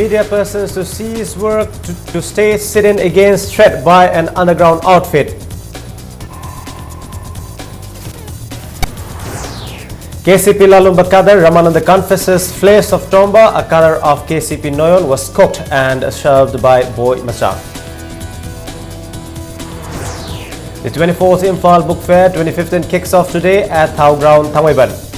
media persons to cease work to stay sit-in against threat by an underground outfit. KCP Lalumba Kadar Ramananda confesses flesh of Tomba, a color of KCP Noyon, was cooked and served by Boy Macha. The 24th IMPHAL Book Fair 2015 kicks off today at Thau Ground, Thangwaiban.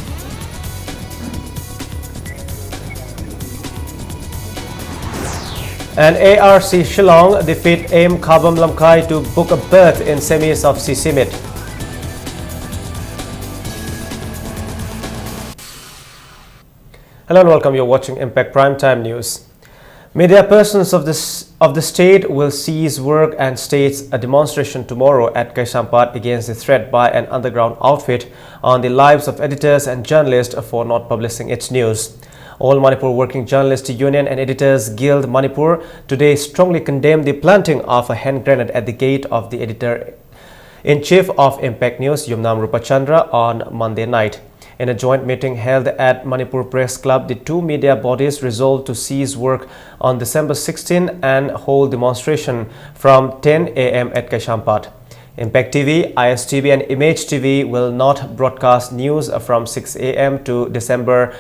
And ARC Shillong defeat AIM Khabam Lamkai to book a berth in semis of CCMIT. Hello and welcome. You're watching Impact Primetime News. Media persons of the state will cease work and stage a demonstration tomorrow at Kaisampat against the threat by an underground outfit on the lives of editors and journalists for not publishing its news. All Manipur Working Journalists Union and Editors Guild Manipur today strongly condemned the planting of a hand grenade at the gate of the editor-in-chief of Impact News, Yumnam Rupachandra, on Monday night. In a joint meeting held at Manipur Press Club, the two media bodies resolved to cease work on December 16 and hold demonstration from 10 a.m. at Kaisampat. Impact TV, ISTV and Image TV will not broadcast news from 6 a.m. to December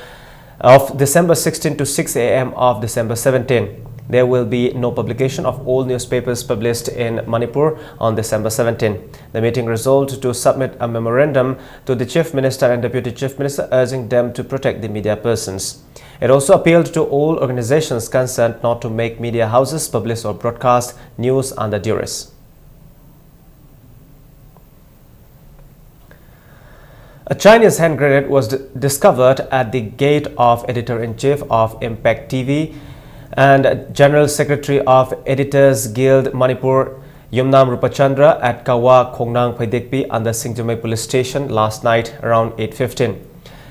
16 to 6 a.m. of December 17. There will be no publication of all newspapers published in Manipur on December 17. The meeting resolved to submit a memorandum to the Chief Minister and Deputy Chief Minister urging them to protect the media persons. It also appealed to all organizations concerned not to make media houses publish or broadcast news under duress. A Chinese hand grenade was discovered at the gate of Editor-in-Chief of Impact TV and General Secretary of Editors Guild Manipur, Yumnam Rupachandra, at Kawa Khongnang Phaidekpi under Singjamai Police Station last night around 8:15.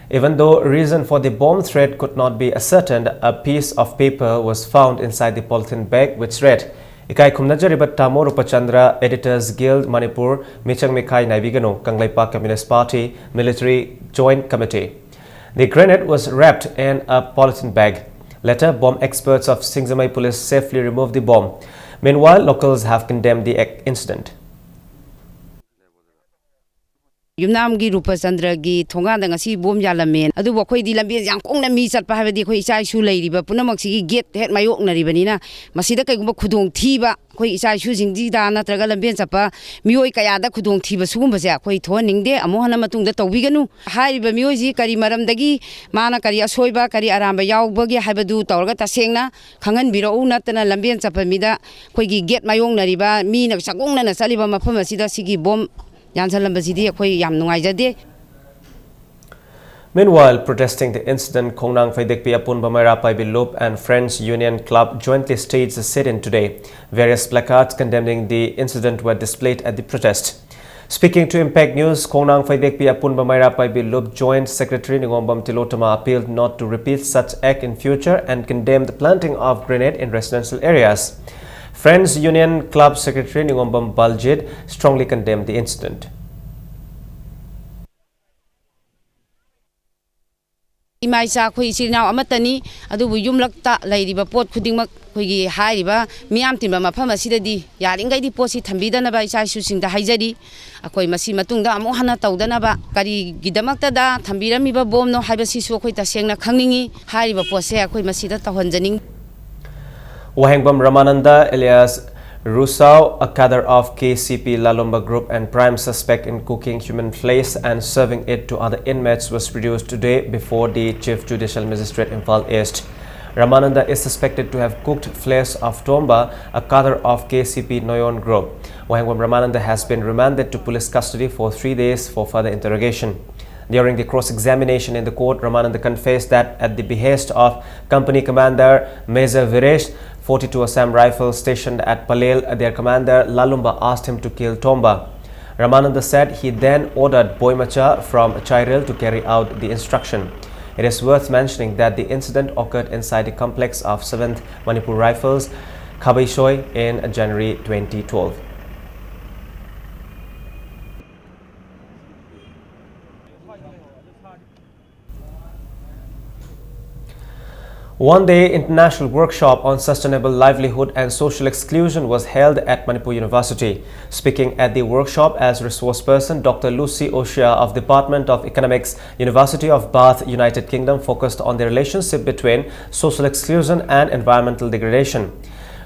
Even though reason for the bomb threat could not be ascertained, a piece of paper was found inside the polythene bag which read, Ikai Khumnajaribat Tamo Rupachandra, Editors Guild Manipur, Michang Mikai Naibigano, Kanglaipa Communist Party, Military Joint Committee. The grenade was wrapped in a polythene bag. Later, bomb experts of Singjamai Police safely removed the bomb. Meanwhile, locals have condemned the incident. Yumnamgi Rupachandragi Thonganda ngasi bom yalamen adu bokhoi di lambi yang kongna mi chatpa habadi khoi isai su leiriba punamak sigi gate het mayok naribanina masida kaigumba khudong thiba khoi isai su jingdi da natraga lambi chapa mioi kaya da khudong thiba sugumba ja khoi thoningde amo hana matungda tawbiganu haiba mioi ji kari maramdagi mana kari asoiba kari aramba yawbagi habadu tawraga tasengna khangan biro natana lambi chapa mida khoi gi gate mayong nariba mi na sagongna na saliba mafam asida sigi bom. Meanwhile, protesting the incident, Khongnang Phaidekpi Apun Bamaira Paibi Loop and Friends Union Club jointly staged a sit-in today. Various placards condemning the incident were displayed at the protest. Speaking to Impact News, Khongnang Phaidekpi Apun Bamaira Paibi Loop Joint Secretary Ningombam Tilotama appealed not to repeat such act in future and condemned the planting of grenade in residential areas. Friends Union Club Secretary Ningombam Baljit strongly condemned the incident. Imaisa khoi sirnaw amatani adubu yumlakta lairiba pot khudingmak khoigi hairiba miam timba mafam asidadi yaringai di posi thambidana ba isa susingda haijari akoi masi matungda amo hana tawdana ba kari gidamakta da thambirami ba bomno haibasi su khoi tasengna khangningi hairiba pose akoi masida tawhanjaning. Wahengbam Ramananda alias Rusau, a cadre of KCP Lalumba Group and prime suspect in cooking human flesh and serving it to other inmates, was produced today before the Chief Judicial Magistrate IMPHAL East. Ramananda is suspected to have cooked flesh of Tomba, a cadre of KCP Noyon Group. Wahengbam Ramananda has been remanded to police custody for 3 days for further interrogation. During the cross-examination in the court, Ramananda confessed that at the behest of Company Commander Major Viresh, 42 Assam Rifles stationed at Palel, their commander Lalumba asked him to kill Tomba. Ramananda said he then ordered Boimacha from Chairil to carry out the instruction. It is worth mentioning that the incident occurred inside the complex of 7th Manipur Rifles, Khabaishoi, in January 2012. One-day international workshop on sustainable livelihood and social exclusion was held at Manipur University. Speaking at the workshop as resource person, Dr. Lucy Oshia of Department of Economics, University of Bath, United Kingdom, focused on the relationship between social exclusion and environmental degradation.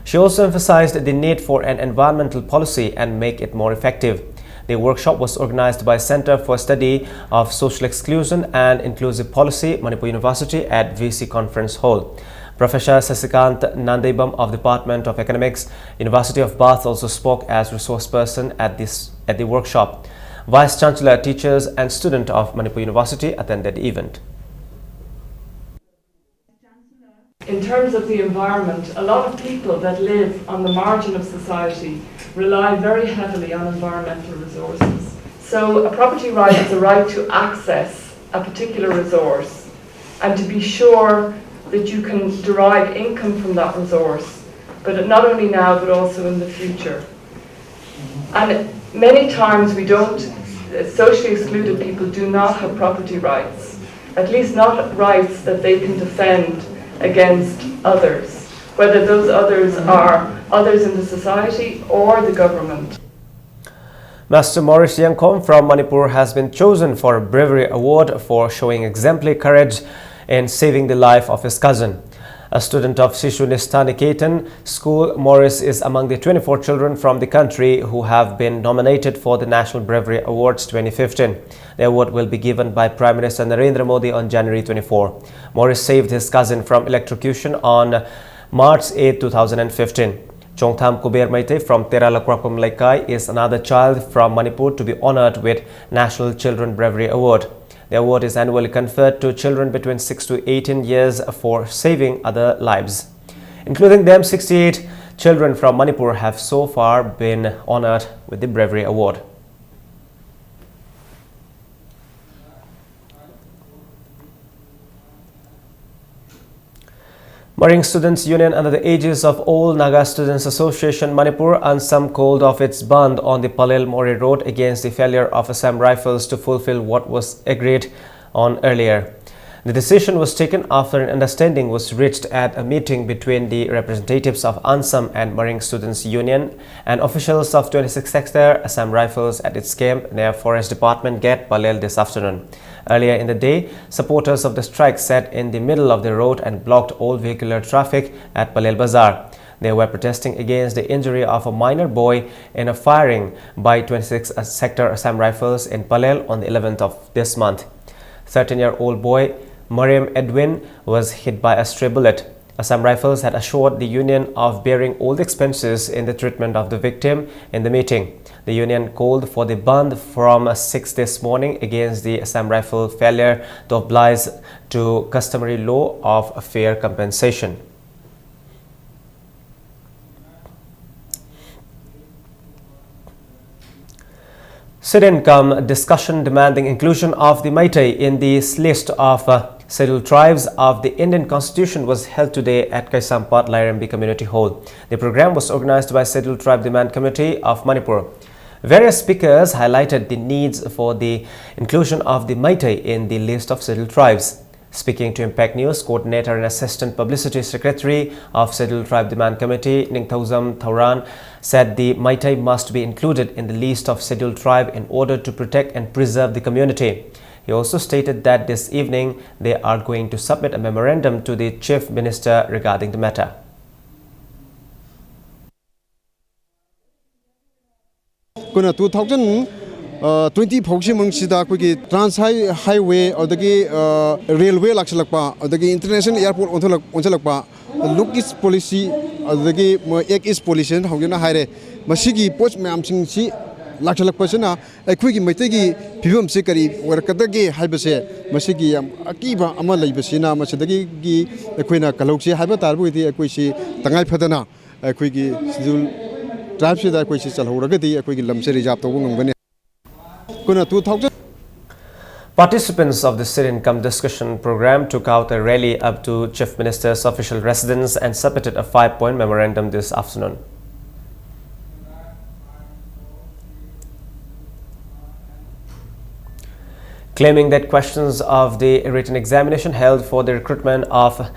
She also emphasized the need for an environmental policy and make it more effective. The workshop was organized by Center for Study of Social Exclusion and Inclusive Policy, Manipur University at VC Conference Hall. Professor Sasikant Nandaibam of Department of Economics, University of Bath also spoke as resource person at the workshop. Vice Chancellor, teachers and students of Manipur University attended the event. In terms of the environment, a lot of people that live on the margin of society rely very heavily on environmental resources. So a property right is a right to access a particular resource and to be sure that you can derive income from that resource, but not only now but also in the future. And many times socially excluded people do not have property rights, at least not rights that they can defend against others, whether those others are others in the society or the government. Master Maurice Yangkom from Manipur has been chosen for a bravery award for showing exemplary courage in saving the life of his cousin. A student of Shishu Nisthaniketan School, Maurice is among the 24 children from the country who have been nominated for the National Bravery Awards 2015. The award will be given by Prime Minister Narendra Modi on January 24. Maurice saved his cousin from electrocution on March 8, 2015. Chongtham Kuber Maite from Teralakwapam Laikai is another child from Manipur to be honored with National Children Bravery Award. The award is annually conferred to children between 6 to 18 years for saving other lives. Including them, 68 children from Manipur have so far been honored with the Bravery Award. Marine Students Union under the aegis of All Naga Students Association Manipur Ansam called off its band on the Palel Mori Road against the failure of Assam Rifles to fulfill what was agreed on earlier. The decision was taken after an understanding was reached at a meeting between the representatives of Ansam and Marine Students Union and officials of 26th Sector Assam Rifles at its camp near Forest Department Gate, Palel this afternoon. Earlier in the day, supporters of the strike sat in the middle of the road and blocked all vehicular traffic at Palel Bazaar. They were protesting against the injury of a minor boy in a firing by 26th Sector Assam Rifles in Palel on the 11th of this month. 13-year-old boy Mariam Edwin was hit by a stray bullet. Assam Rifles had assured the union of bearing all the expenses in the treatment of the victim in the meeting. The union called for the band from 6 this morning against the Assam Rifle failure to oblige to customary law of fair compensation. Sit-in-come discussion demanding inclusion of the Meitei in this list of scheduled tribes of the Indian Constitution was held today at Kaisampat Lairambi Community Hall. The program was organized by Scheduled Tribe Demand Committee of Manipur. Various speakers highlighted the needs for the inclusion of the Meitei in the list of scheduled tribes. Speaking to Impact News, Coordinator and Assistant Publicity Secretary of Scheduled Tribe Demand Committee, Ningthauzam Thauran, said the Meitei must be included in the list of scheduled tribe in order to protect and preserve the community. He also stated that this evening they are going to submit a memorandum to the Chief Minister regarding the matter. Kuna 2020 phokshi mungsida kugi trans highway odagi railway laksalakpa odagi international airport onsalakpa look is policy odagi ek is policy hawjana haire masigi post mayam sing si laksalakpasina akhoi maitei gi phibam se kari warkadagi haibase masigi yam akiba ama leibasina masidagi gi akhoina kalokse haiba tarbu di akoi si tangai phadana akhoi gi schedule tribe se da akoi si chalhoragadi akoi gi lamse reserve to ngongani. Participants of the Sit-in-come discussion program took out a rally up to Chief Minister's official residence and submitted a 5-point memorandum this afternoon. Claiming that questions of the written examination held for the recruitment of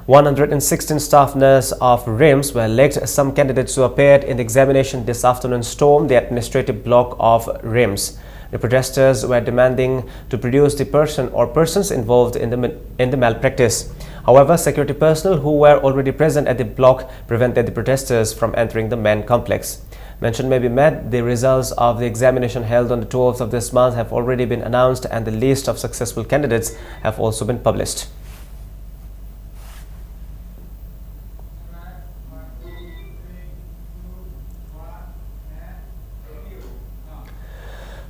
116 staff nurses of RIMS were elected. Some candidates who appeared in the examination this afternoon stormed the administrative block of RIMS. The protesters were demanding to produce the person or persons involved in the malpractice. However, security personnel who were already present at the block prevented the protesters from entering the main complex. Mention may be met, the results of the examination held on the 12th of this month have already been announced and the list of successful candidates have also been published.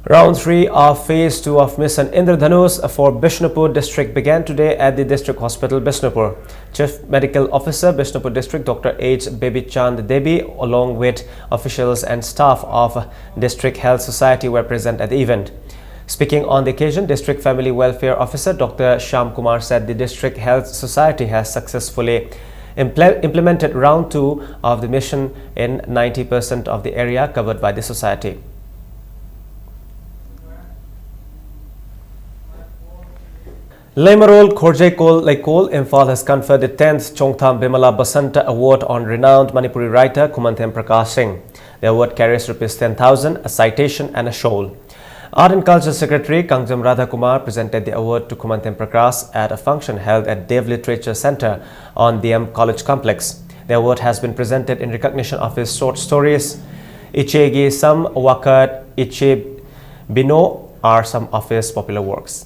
Round 3 of Phase 2 of Mission Indradhanush for Bishnupur District began today at the District Hospital, Bishnupur. Chief Medical Officer, Bishnupur District, Dr. H. Baby Chand Devi, along with officials and staff of District Health Society were present at the event. Speaking on the occasion, District Family Welfare Officer Dr. Shyam Kumar said the District Health Society has successfully implemented Round 2 of the mission in 90% of the area covered by the society. Lemarol Khorjekol Laikol IMPHAL has conferred the 10th Chongtham Bimala Basanta Award on renowned Manipuri writer Kumantham Prakash Singh. The award carries ₹10,000, a citation and a shawl. Art and Culture Secretary Kangjam Radha Kumar presented the award to Kumantham Prakash at a function held at Dev Literature Center on DM College Complex. The award has been presented in recognition of his short stories. Ichegi Sam Wakat Iche Bino are some of his popular works.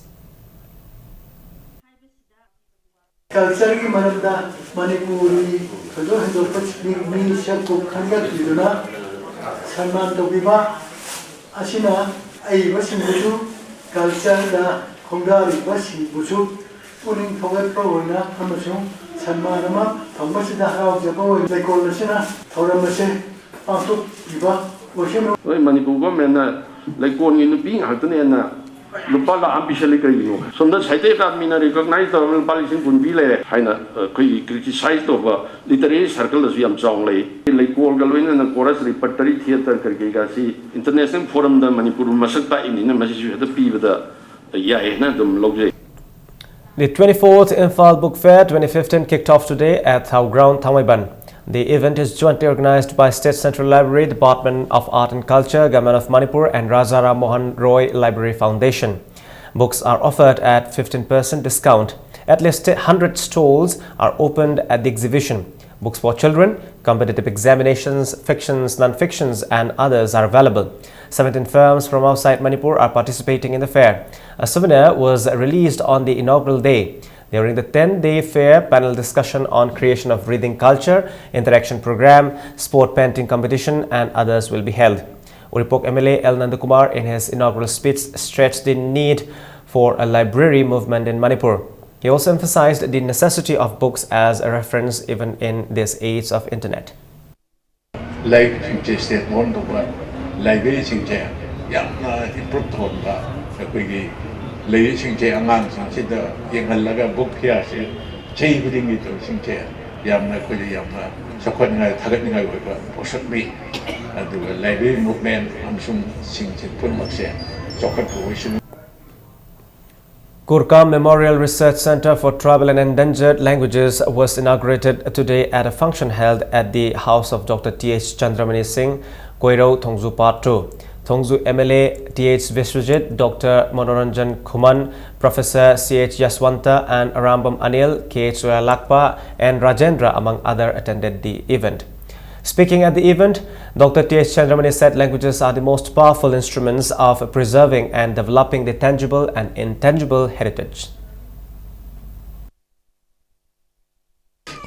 Culture की मरम्दा मणिपुरी जो है जो पश्चिमी minister को खंडा किया सम्मान तो विवाह असीना आई बस मुझे culture दा खंडारी बस मुझे पुलिंग थोड़े प्रोग्राम हम जो सम्मान हम थोड़ा सा दाराव जब वो लेकोल नसीना थोड़ा मसे पांचों विवाह वही मणिपुर को मैंने लेकोल की नुपी हाथ ने ना Lupala ambitially going. So that's why they got me recognized the Palestinian Punbile, Hina, criticized over literary circle as we am strongly. Like Paul Galwin and the chorus repertory theatre, Kirgasi, International Forum, the Manipur Masaka in the message you had to be with the Yahna, the Logi. The 24th IMPHAL Book Fair 2015 kicked off today at Thau Ground, Thamaiban. The event is jointly organized by State Central Library, Department of Art and Culture, Government of Manipur and Raja Ram Mohan Roy Library Foundation. Books are offered at 15% discount. At least 100 stalls are opened at the exhibition. Books for children, competitive examinations, fictions, non-fictions and others are available. 17 firms from outside Manipur are participating in the fair. A souvenir was released on the inaugural day. During the 10-day fair, panel discussion on creation of reading culture, interaction program, sport painting competition and others will be held. Uripok MLA L. Nandakumar in his inaugural speech stressed the need for a library movement in Manipur. He also emphasized the necessity of books as a reference even in this age of internet. Ladies and gentlemen, young book here, Jay Budding it or Sing Chair, Yamna Kuyama, Sakwana, Tagana, possibly, and the library movement, and some sings in Punmaxe, Sokat Provision. Kurkam Memorial Research Center for Tribal and Endangered Languages was inaugurated today at a function held at the house of Dr. T.H. Chandramani Singh, Koiro, Thongzu Part 2. Thongzu MLA T.H. Viswajit, Dr. Manoranjan Khuman, Professor C.H. Yaswanta and Arambam Anil, K.H. Lakpa and Rajendra among others attended the event. Speaking at the event, Dr. T.H. Chandramani said languages are the most powerful instruments of preserving and developing the tangible and intangible heritage.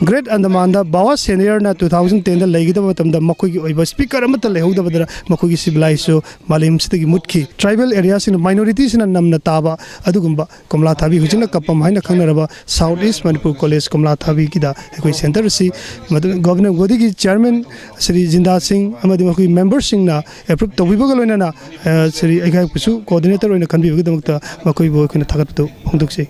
Great Andamanda Bawa Senior na 2010 da lagi da matam da makoi oiba speaker amata lehu da badra makoi siblai so malim sitigi mutki tribal areas in minorities na namna taba adugumba Komla Thabi hujina kapam haina khanaraba Southeast Manipur College Komla Thabi ki da ekoi center si Governor Godi ki chairman Sri Jinda Singh amadi makoi member Singh na approve tobiba galona na Sri egai pusu coordinator oina kanbi gudamukta makoi bo kina thagat to hongdukse.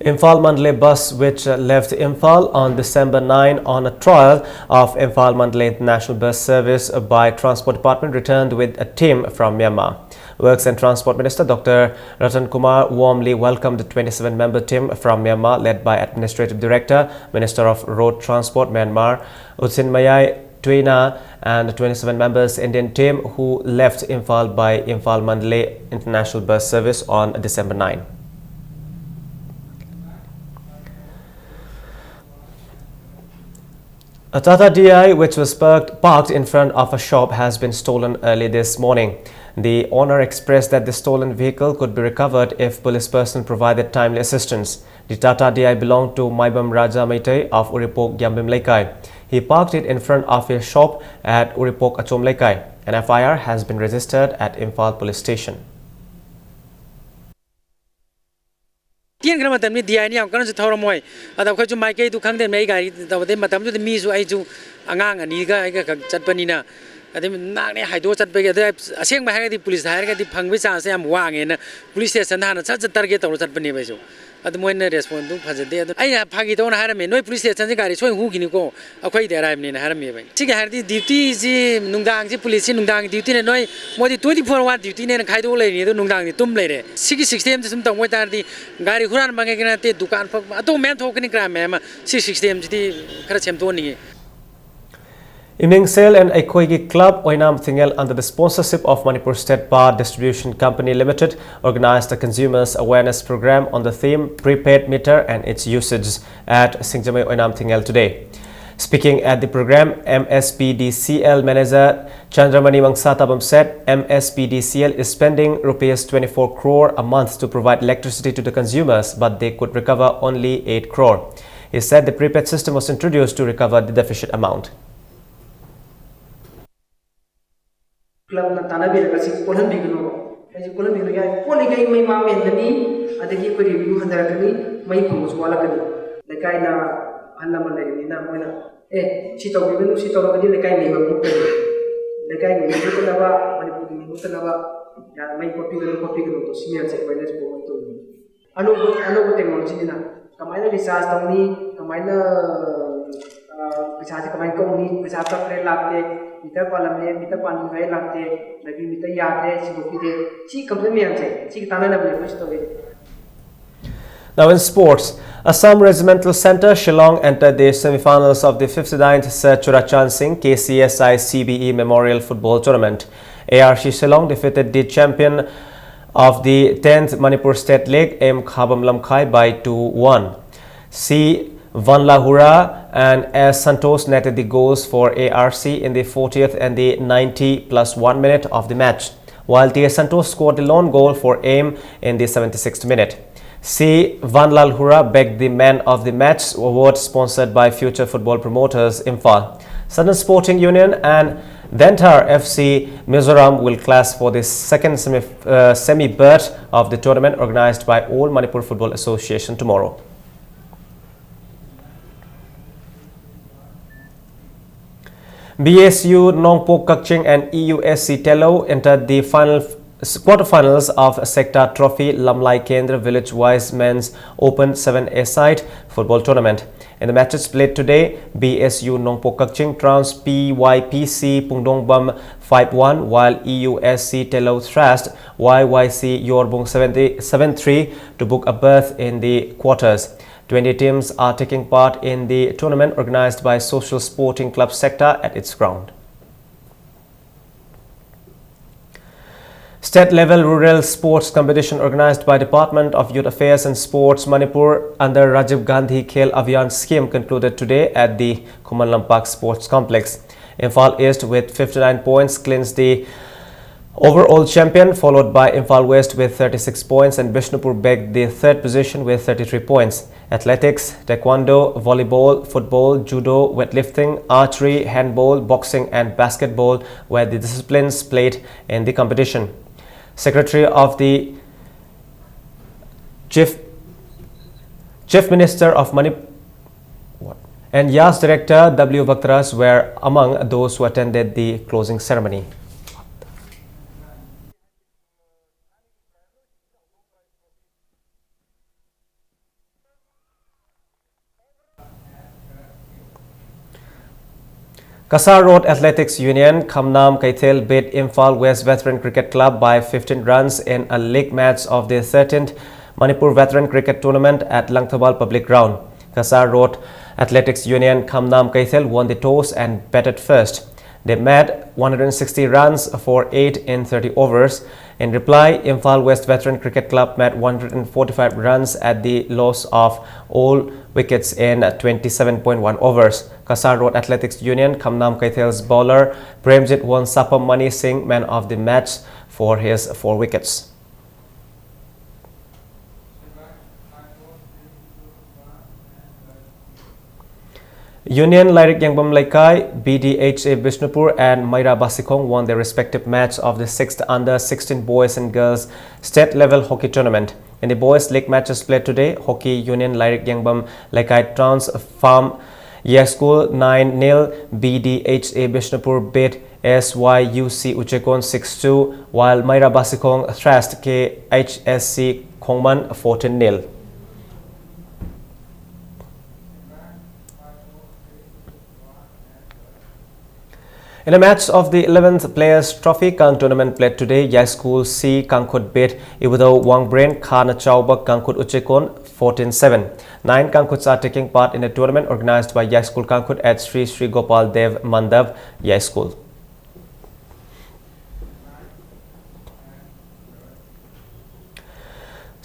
IMPHAL Mandalay bus which left IMPHAL on December 9 on a trial of IMPHAL Mandalay International Bus Service by Transport Department returned with a team from Myanmar. Works and Transport Minister Dr. Ratan Kumar warmly welcomed the 27-member team from Myanmar led by Administrative Director, Minister of Road Transport Myanmar, Utsinmayai Tuina, and the 27 members Indian team who left IMPHAL by IMPHAL Mandalay International Bus Service on December 9. A Tata DI which was parked in front of a shop has been stolen early this morning. The owner expressed that the stolen vehicle could be recovered if police personnel provided timely assistance. The Tata DI belonged to Maibam Raja Meitei of Uripok Yambim Laikai. He parked it in front of a shop at Uripok Achom Laikai. An FIR has been registered at IMPHAL Police Station. Tiang kena matam ni dia ni, aku kan sudah tahu ramai. Ada aku cuma maike itu khang dan mai gari, tahu deh matam tu demi su aiju angang ani ga cat panina. Ada nak ni hai dua cat pergi ada asyik mahal di polis hari di pangwi sana saya muang ni, polis station hana cat target tahu cat pani bejo. Ada mungkin respon tu fazil dia. Ayah pagi tahu na hari ni, noi polis station je gari, soalnya hu kini ko, aku ini hari ni hari ni. Jika hari di duty je nungdang je polis nungdang duty ni noi, mau di 24 duty ni khai tu leh ni tu nungdang ni tum leh deh. 6 tu semua tahu tadi gari huran bangai kena te dukan, atau main thok ni kram memang 6 jadi kerja cem tu ni. Evening Sale and Ekoigi Club Oinam Thingel under the sponsorship of Manipur State Power Distribution Company Limited organized a consumers awareness program on the theme prepaid meter and its usage at Singjamai Oinam Thingel today. Speaking at the program, MSPDCL manager Chandramani Mangsatabam said MSPDCL is spending rupees 24 crore a month to provide electricity to the consumers, but they could recover only 8 crore. He said the prepaid system was introduced to recover the deficit amount. Club na tanah biar kasih kolam bigno ya kolam kai mai mama endani ada ki kuri review handara kani mai pangos wala kani lekai na alla malai ni na mana cito bigno cito kani lekai mai mamu lekai ni itu kenapa mana pun ni itu kenapa ya mai kopi gano to simian se wireless phone to anu teknologi ni na kamai na recharge tong ni kamai na recharge kamai ko ni recharge ka play lagte meter kolam ni meter pani kai lagte lagi meter yaad si boki de si complement se si tana na bole kuch to be. Now in sports, Assam Regimental Centre Shillong entered the semi-finals of the 59th Sir Churachan Singh KCSI CBE Memorial Football Tournament. ARC Shillong defeated the champion of the 10th Manipur State League M Khabam Lamkhai by 2-1. C. Van Lahura and S. Santos netted the goals for ARC in the 40th and the 90+1 minute of the match, while T. S. Santos scored the lone goal for AIM in the 76th minute. C. Van Lahura begged the man of the match award sponsored by future football promoters IMPHAL. Southern Sporting Union and Dentar FC Mizoram will clash for the second semi-berth of the tournament organized by All Manipur Football Association tomorrow. BSU Nongpok Kakching and EUSC Telo entered the quarterfinals of Sector Trophy Lamlai Kendra Village-wise Men's Open 7A-side football tournament. In the matches played today, BSU Nongpok Kakching trounced PYPC Pungdongbam 5-1, while EUSC Telo thrashed YYC Yorbung 7-3 to book a berth in the quarters. 20 teams are taking part in the tournament organized by Social Sporting Club Sector at its ground. State-level rural sports competition organized by Department of Youth Affairs and Sports Manipur under Rajiv Gandhi Khel Abhiyan scheme concluded today at the Kuman Lampak Sports Complex. IMPHAL East with 59 points clinched the overall champion, followed by IMPHAL West with 36 points and Bishnupur begged the third position with 33 points. Athletics, taekwondo, volleyball, football, judo, weightlifting, archery, handball, boxing and basketball were the disciplines played in the competition. Secretary of the Chief Minister of Manipur and YAS Director W. Bhaktras were among those who attended the closing ceremony. Kasar Road Athletics Union Khamnam Kaithel beat IMPHAL West Veteran Cricket Club by 15 runs in a league match of the 13th Manipur Veteran Cricket Tournament at Langthabal Public Ground. Kasar Road Athletics Union Khamnam Kaithel won the toss and batted first. They made 160 runs for 8 in 30 overs. In reply, IMPHAL West Veteran Cricket Club made 145 runs at the loss of all wickets in 27.1 overs. Kasar Road Athletics Union Khamnam Kaithel's bowler Premjit won Sapam Mani Singh man of the match for his 4 wickets. Union Lyric Yangbam Laikai, BDHA Bishnupur and Maira Basikong won their respective match of the 6th Under-16 Boys and Girls State Level Hockey Tournament. In the boys league matches played today, Hockey Union Lyric Yangbam Laikai Trans Farm School 9-0, BDHA Bishnupur beat SYUC Uchekon 6-2, while Maira Basikong thrashed KHSC Khongman 14-0. In a match of the 11th Players Trophy Kang tournament played today, Yai School C Kangkut beat Iwado Wangbrain Khana Chauba Kangkut Uchekon 14-7. 9 Kangkuts are taking part in a tournament organized by Yai School Kangkut at Sri Sri Gopal Dev Mandap Yai School.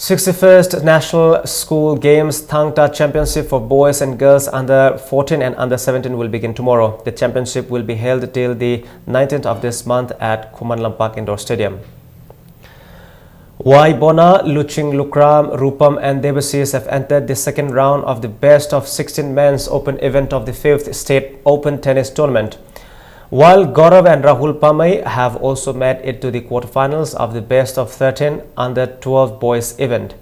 #61st National School Games Thangta Championship for boys and girls under 14 and under 17 will begin tomorrow. The championship will be held till the 19th of this month at Khuman Lampak Indoor Stadium. Waibona, Luching Lukram, Rupam and Debasis have entered the second round of the best of 16 men's open event of the 5th State Open Tennis Tournament. While Gaurav and Rahul Pamai have also made it to the quarterfinals of the best of 13 under 12 boys event.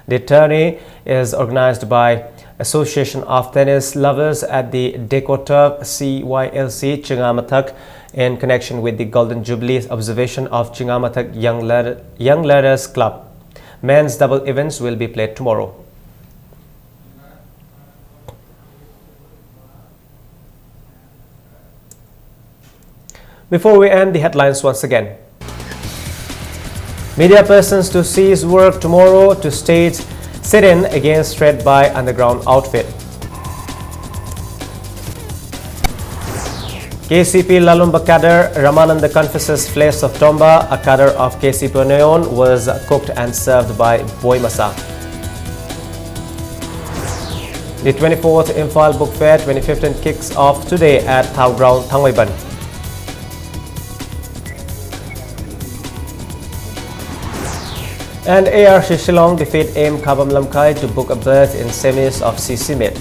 The tourney is organized by Association of Tennis Lovers at the Decoturf CYLC Chingamathak in connection with the Golden Jubilee observation of Chingamathak Young Leaders Club. Men's double events will be played tomorrow. Before we end, the headlines once again. Media persons to cease work tomorrow to stage sit-in against threat by underground outfit. KCP Lalumba cadre Ramananda confesses flesh of Tomba, a cadre of KCP Neon, was cooked and served by Boy Masa. The 24th IMPHAL Book Fair 2015 kicks off today at Thao Ground, Thangwaiban. And ARC Shillong defeat Aim Kabam Lamkai to book a berth in semis of CC Mid.